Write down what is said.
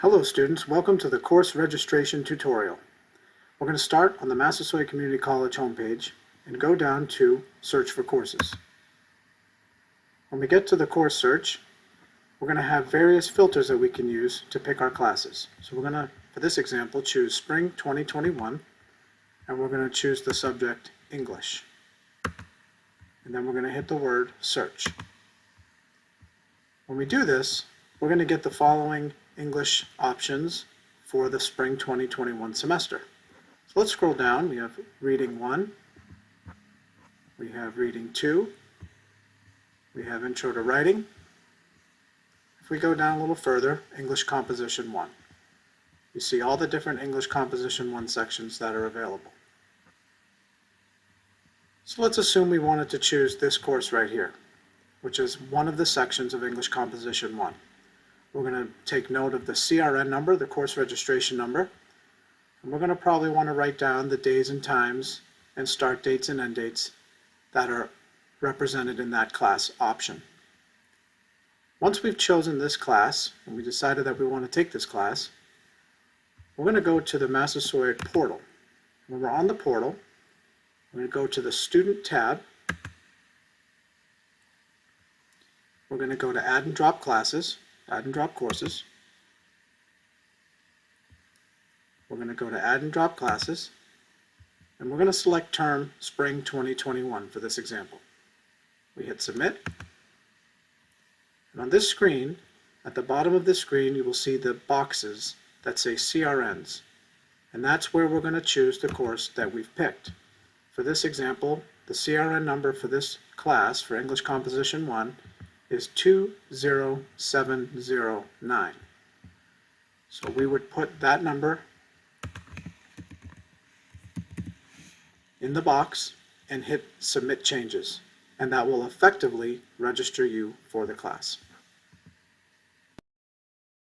Hello students, welcome to the course registration tutorial. We're going to start on the Massasoit Community College homepage and go down to Search for Courses. When we get to the course search, we're going to have various filters that we can use to pick our classes. So we're going to, for this example, choose Spring 2021, and we're going to choose the subject English. And then we're going to hit the word Search. When we do this, we're going to get the following English options for the Spring 2021 semester. So let's scroll down. We have Reading 1, we have Reading 2, we have Intro to Writing. If we go down a little further, English Composition 1. You see all the different English Composition 1 sections that are available. So let's assume we wanted to choose this course right here, which is one of the sections of English Composition 1. We're going to take note of the CRN number, the course registration number, and we're going to probably want to write down the days and times and start dates and end dates that are represented in that class option. Once we've chosen this class and we decided that we want to take this class, we're going to go to the Massasoit portal. When we're on the portal, we're going to go to the Student tab. We're going to go to Add and Drop Classes. Add and drop courses. We're going to go to Add and Drop Classes, and we're going to select term Spring 2021 for this example. We hit Submit, and on this screen, at the bottom of this screen, you will see the boxes that say CRNs, and that's where we're going to choose the course that we've picked. For this example, the CRN number for this class, for English Composition 1, is 20709. So we would put that number in the box and hit Submit Changes, and that will effectively register you for the class.